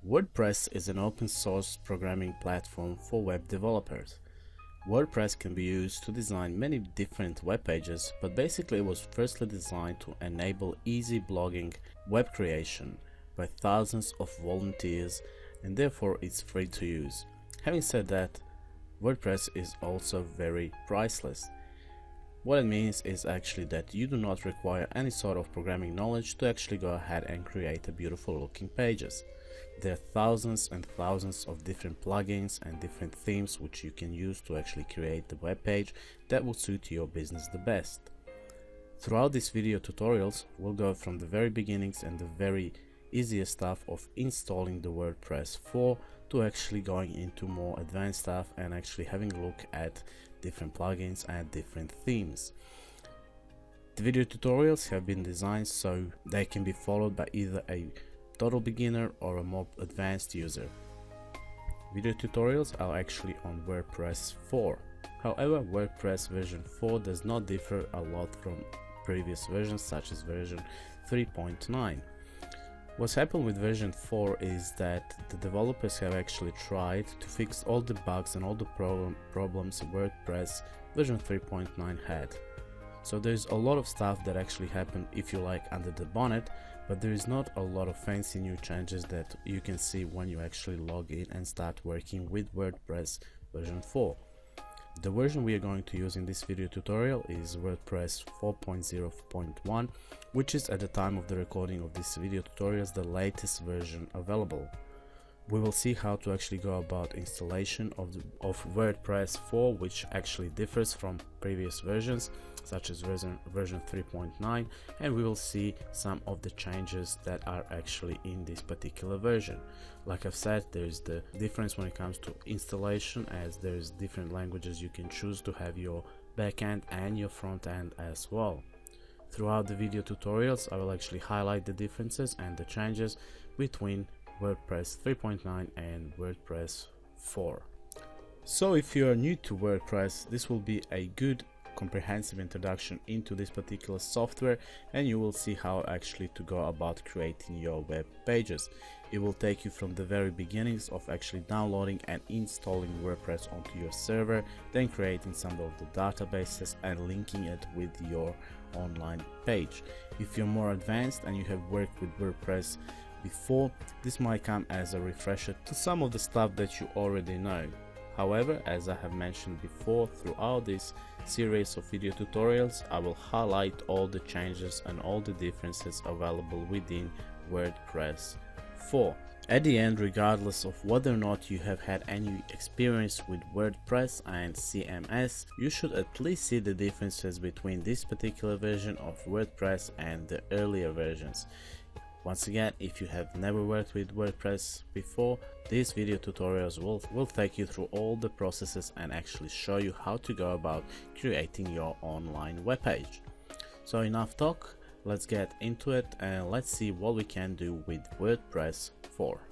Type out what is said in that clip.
WordPress is an open source programming platform for web developers. WordPress can be used to design many different web pages, but basically it was firstly designed to enable easy blogging web creation by thousands of volunteers, and therefore it's free to use. Having said that, WordPress is also very priceless. What it means is actually that you do not require any sort of programming knowledge to actually go ahead and create a beautiful looking pages. There are thousands and thousands of different plugins and different themes which you can use to actually create the web page that will suit your business the best. Throughout these video tutorials, we'll go from the very beginnings and the very easiest stuff of installing the WordPress 4 to actually going into more advanced stuff and actually having a look at different plugins and different themes. The video tutorials have been designed so they can be followed by either a total beginner or a more advanced user. Video tutorials are actually on WordPress 4. However, WordPress version 4 does not differ a lot from previous versions such as version 3.9. What's happened with version 4 is that the developers have actually tried to fix all the bugs and all the problems WordPress version 3.9 had. So there's a lot of stuff that actually happened, if you like, under the bonnet, but there is not a lot of fancy new changes that you can see when you actually log in and start working with WordPress version 4. The version we are going to use in this video tutorial is WordPress 4.0.1, which is at the time of the recording of this video tutorials the latest version available. We will see how to actually go about installation of WordPress 4, which actually differs from previous versions such as version 3.9, and we will see some of the changes that are actually in this particular version. Like I've said, there is the difference when it comes to installation, as there is different languages you can choose to have your backend and your front end as well. Throughout the video tutorials, I will actually highlight the differences and the changes between WordPress 3.9 and WordPress 4. So if you are new to WordPress, this will be a good comprehensive introduction into this particular software, and you will see how actually to go about creating your web pages. It will take you from the very beginnings of actually downloading and installing WordPress onto your server, then creating some of the databases and linking it with your online page. If you're more advanced and you have worked with WordPress before, this might come as a refresher to some of the stuff that you already know. However, as I have mentioned before, throughout this series of video tutorials, I will highlight all the changes and all the differences available within WordPress 4. At the end, regardless of whether or not you have had any experience with WordPress and CMS, you should at least see the differences between this particular version of WordPress and the earlier versions. Once again, if you have never worked with WordPress before, these video tutorials will take you through all the processes and actually show you how to go about creating your online web page. So enough talk, let's get into it and let's see what we can do with WordPress 4.